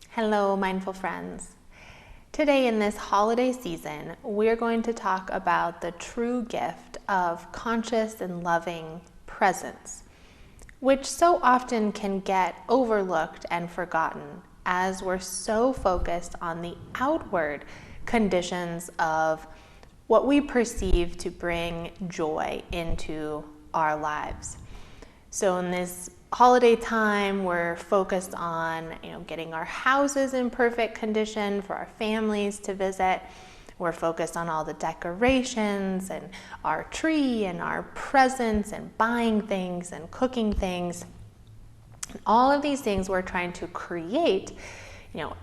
Hello, mindful friends. Today in this holiday season, we're going to talk about the true gift of conscious and loving presence, which so often can get overlooked and forgotten as we're so focused on the outward conditions of what we perceive to bring joy into our lives. So in this holiday time, we're focused on, getting our houses in perfect condition for our families to visit. We're focused on all the decorations and our tree and our presents and buying things and cooking things. And all of these things we're trying to create,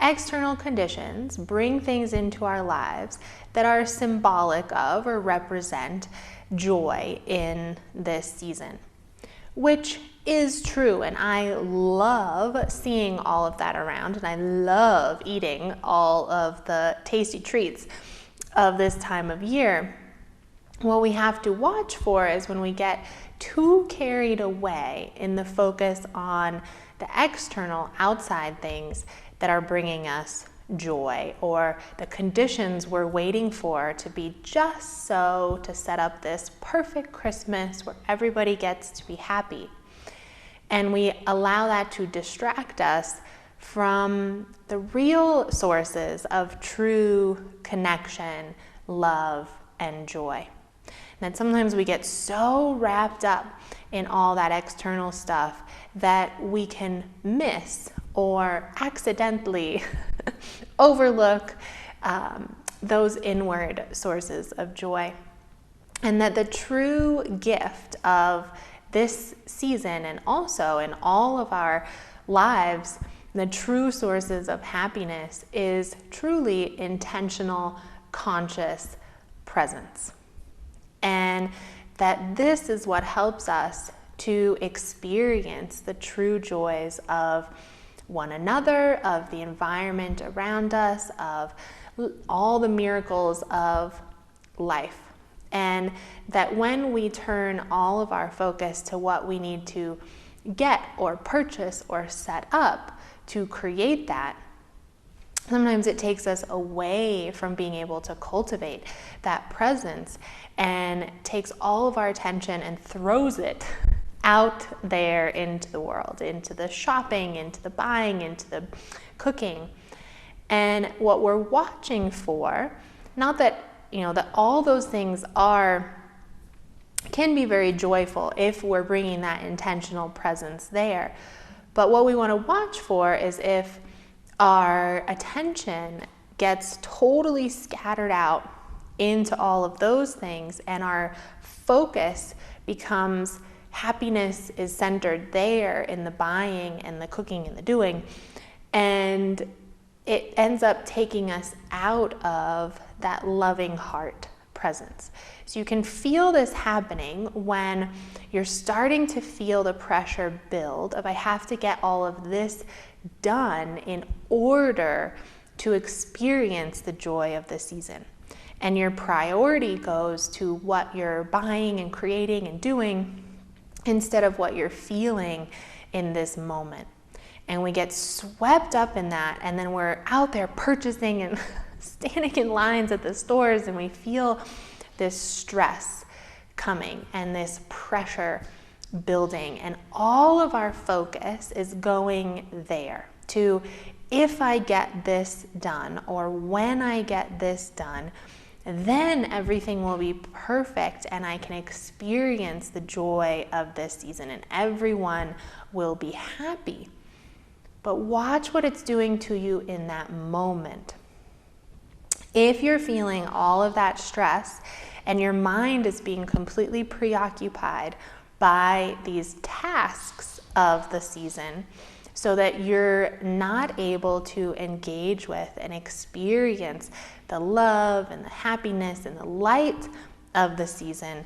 external conditions, bring things into our lives that are symbolic of or represent joy in this season, which is true, and I love seeing all of that around, and I love eating all of the tasty treats of this time of year. What we have to watch for is when we get too carried away in the focus on the external, outside things that are bringing us joy, or the conditions we're waiting for to be just so to set up this perfect Christmas where everybody gets to be happy. And we allow that to distract us from the real sources of true connection, love, and joy. And then sometimes we get so wrapped up in all that external stuff that we can miss or accidentally overlook those inward sources of joy. And that the true gift of this season, and also in all of our lives, the true sources of happiness is truly intentional, conscious presence. And that this is what helps us to experience the true joys of one another, of the environment around us, of all the miracles of life. And that when we turn all of our focus to what we need to get or purchase or set up to create that, sometimes it takes us away from being able to cultivate that presence and takes all of our attention and throws it out there into the world, into the shopping, into the buying, into the cooking. And what we're watching for, not that that all those things can be very joyful if we're bringing that intentional presence there. But what we want to watch for is if our attention gets totally scattered out into all of those things and our focus becomes happiness is centered there in the buying and the cooking and the doing, and it ends up taking us out of that loving heart presence. So you can feel this happening when you're starting to feel the pressure build of I have to get all of this done in order to experience the joy of the season. And your priority goes to what you're buying and creating and doing instead of what you're feeling in this moment. And we get swept up in that, and then we're out there purchasing and standing in lines at the stores, and we feel this stress coming and this pressure building, and all of our focus is going there to if I get this done or when I get this done, then everything will be perfect and I can experience the joy of this season and everyone will be happy. But watch what it's doing to you in that moment. If you're feeling all of that stress and your mind is being completely preoccupied by these tasks of the season, so that you're not able to engage with and experience the love and the happiness and the light of the season,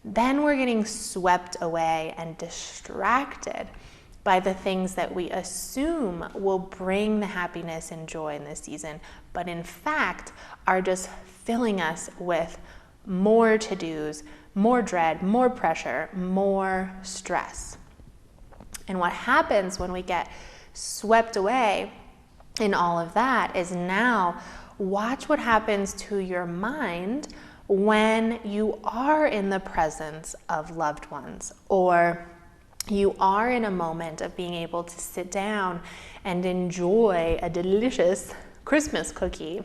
then we're getting swept away and distracted by the things that we assume will bring the happiness and joy in this season, but in fact are just filling us with more to-dos, more dread, more pressure, more stress. And what happens when we get swept away in all of that is now watch what happens to your mind when you are in the presence of loved ones, or you are in a moment of being able to sit down and enjoy a delicious Christmas cookie.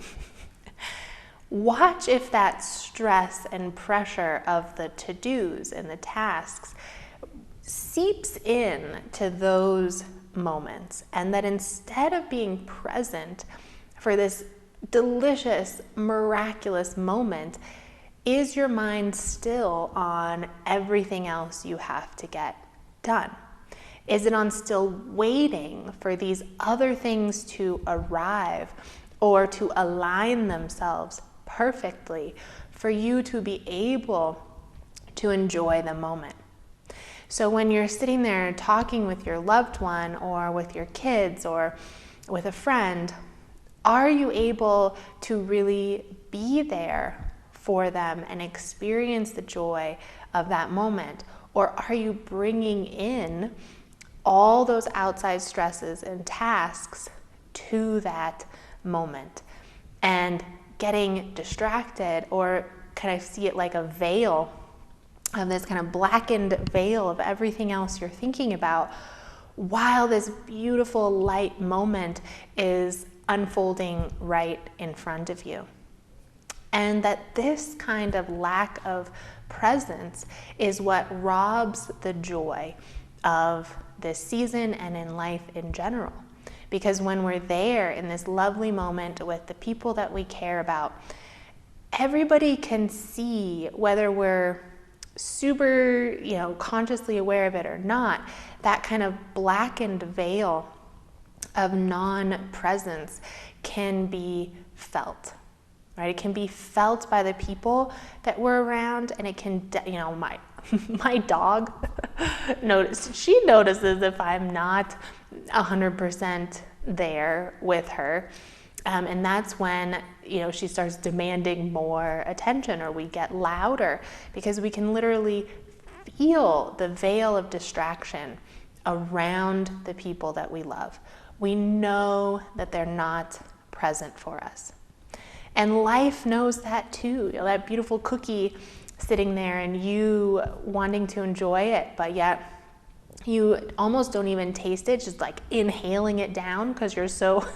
Watch if that stress and pressure of the to-dos and the tasks seeps in to those moments, and that instead of being present for this delicious, miraculous moment, is your mind still on everything else you have to get done? Is it on still waiting for these other things to arrive or to align themselves perfectly for you to be able to enjoy the moment? So when you're sitting there talking with your loved one or with your kids or with a friend, are you able to really be there for them and experience the joy of that moment? Or are you bringing in all those outside stresses and tasks to that moment and getting distracted, or can I see it like a veil, of this kind of blackened veil of everything else you're thinking about, while this beautiful light moment is unfolding right in front of you? And that this kind of lack of presence is what robs the joy of this season and in life in general. Because when we're there in this lovely moment with the people that we care about, everybody can see, whether we're super, consciously aware of it or not, that kind of blackened veil of non-presence can be felt. Right? It can be felt by the people that we're around, and it can, my dog she notices if I'm not 100% there with her. And that's when, she starts demanding more attention, or we get louder, because we can literally feel the veil of distraction around the people that we love. We know that they're not present for us. And life knows that too. That beautiful cookie sitting there and you wanting to enjoy it, but yet you almost don't even taste it, just like inhaling it down because you're so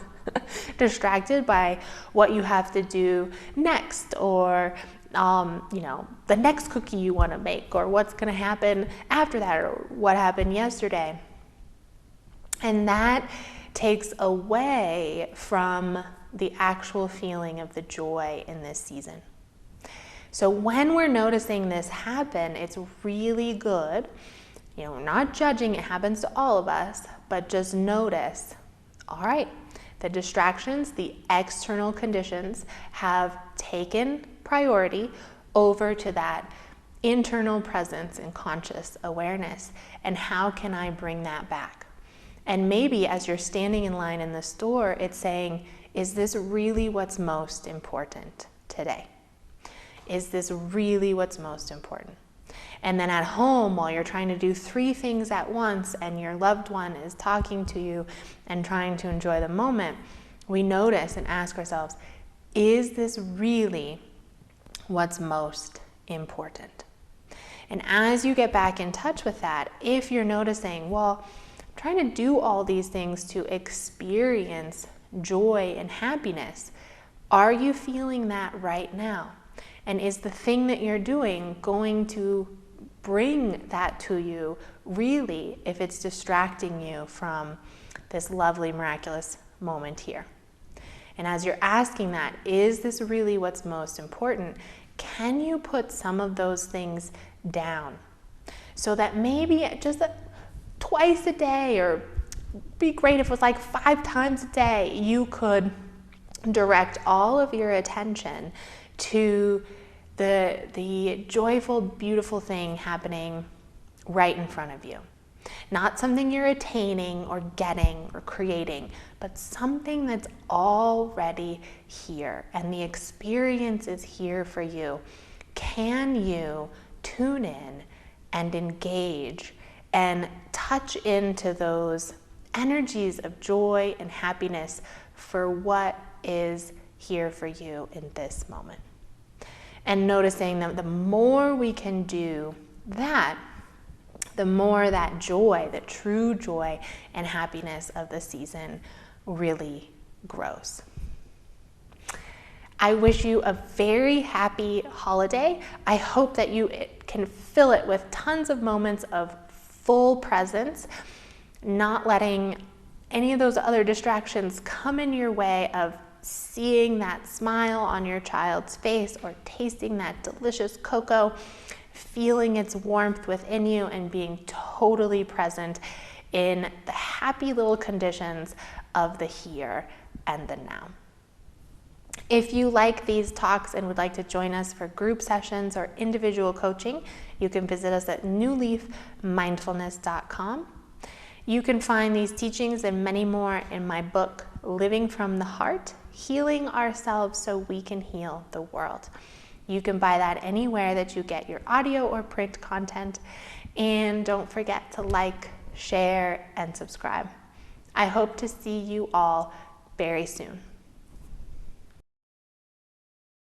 distracted by what you have to do next, or the next cookie you want to make, or what's going to happen after that, or what happened yesterday. And that takes away from the actual feeling of the joy in this season. So when we're noticing this happen, it's really good, we're not judging, it happens to all of us, but just notice, all right, the distractions, the external conditions have taken priority over to that internal presence and conscious awareness. And how can I bring that back? And maybe as you're standing in line in the store, it's saying, is this really what's most important today? Is this really what's most important? And then at home, while you're trying to do 3 things at once and your loved one is talking to you and trying to enjoy the moment, we notice and ask ourselves, is this really what's most important? And as you get back in touch with that, if you're noticing, well, I'm trying to do all these things to experience joy and happiness, are you feeling that right now? And is the thing that you're doing going to bring that to you really, if it's distracting you from this lovely, miraculous moment here? And as you're asking that, is this really what's most important? Can you put some of those things down so that maybe just twice a day, or be great if it was like 5 times a day, you could direct all of your attention to the joyful, beautiful thing happening right in front of you. Not something you're attaining or getting or creating, but something that's already here, and the experience is here for you. can you tune in and engage and touch into those energies of joy and happiness for what is here for you in this moment? And noticing that the more we can do that, the more that joy, the true joy and happiness of the season really grows. I wish you a very happy holiday. I hope that you can fill it with tons of moments of full presence, not letting any of those other distractions come in your way of seeing that smile on your child's face or tasting that delicious cocoa, feeling its warmth within you, and being totally present in the happy little conditions of the here and the now. If you like these talks and would like to join us for group sessions or individual coaching, you can visit us at newleafmindfulness.com. You can find these teachings and many more in my book, Living from the Heart, Healing Ourselves So We Can Heal the World. You can buy that anywhere that you get your audio or print content. And don't forget to like, share, and subscribe. I hope to see you all very soon.